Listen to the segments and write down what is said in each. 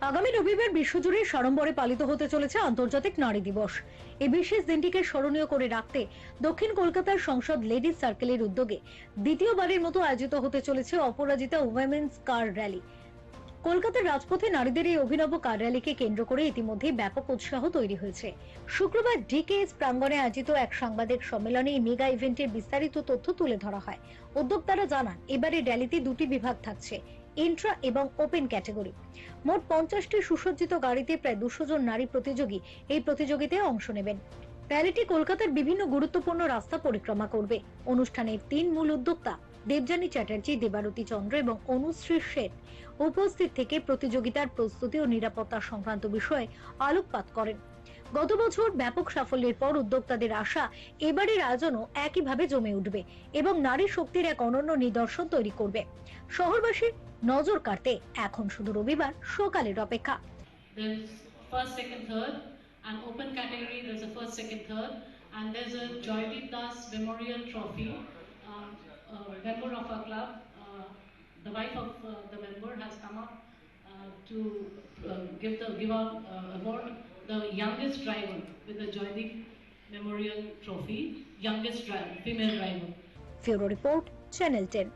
আগামী রবিবার বিশ্বজুড়ে সাড়ম্বরে পালিত হতে চলেছে আন্তর্জাতিক নারী দিবস। এই বিশেষ দিনটিকে স্মরণীয় করে রাখতে দক্ষিণ কলকাতার সংসদ লেডিজ সার্কেলের উদ্যোগে দ্বিতীয়বারের মতো আয়োজিত হতে চলেছে অপরাজিতা উইমেন্স কার র্যালি। কলকাতার রাজপথে নারীদের এই অভিনব কার র্যালিকে কেন্দ্র করে ইতিমধ্যে ব্যাপক উৎসাহ তৈরি হয়েছে। শুক্রবার ডিকেএস প্রাঙ্গণে আয়োজিত এক সাংবাদিক সম্মেলনে এই মেগা ইভেন্টের বিস্তারিত তথ্য তুলে ধরা হয়। উদ্যোক্তারা জানান, এবারে র্যালিতে দুটি বিভাগ থাকছে, ইন্ট্রা এবং ওপেন ক্যাটাগরি। মোট 50টি সুসজ্জিত গাড়িতে প্রায় 200 জন নারী প্রতিযোগী এই প্রতিযোগিতায় অংশ নেবেন। র্যালিটি কলকাতার বিভিন্ন গুরুত্বপূর্ণ রাস্তা পরিক্রমা করবে। অনুষ্ঠানের 3 মূল উদ্যোক্তা দেবযানী চ্যাটার্জি, দেবারতী চন্দ্র এবং অনুশ্রী শেঠ উপস্থিত থেকে প্রতিযোগিতার প্রস্তুতি ও নিরাপত্তা সংক্রান্ত বিষয়ে আলোকপাত করেন। গত বছর ব্যাপক সাফল্যের পর উদ্যোক্তাদের আশা, এবারের আয়োজনও একইভাবে জমে উঠবে এবং নারী শক্তির এক অনন্য নিদর্শন তৈরি করবে। শহরবাসীর নজর কাড়তে এখন শুধু রবিবার সকালের অপেক্ষা। First, second, third, and open category there's a first, second, third, and there's a Joydeep Das Memorial Trophy. Member of our club, the wife of the member has come up to give out award the youngest driver with the Joydeep Memorial Trophy, youngest driver, female driver. Bureau Report, Channel 10.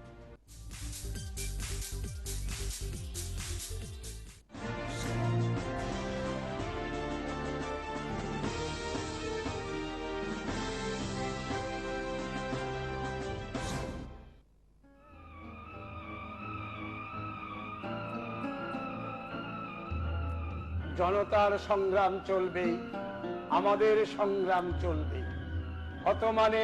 জনতার সংগ্রাম চলবে, আমাদের সংগ্রাম চলবে। হতমানে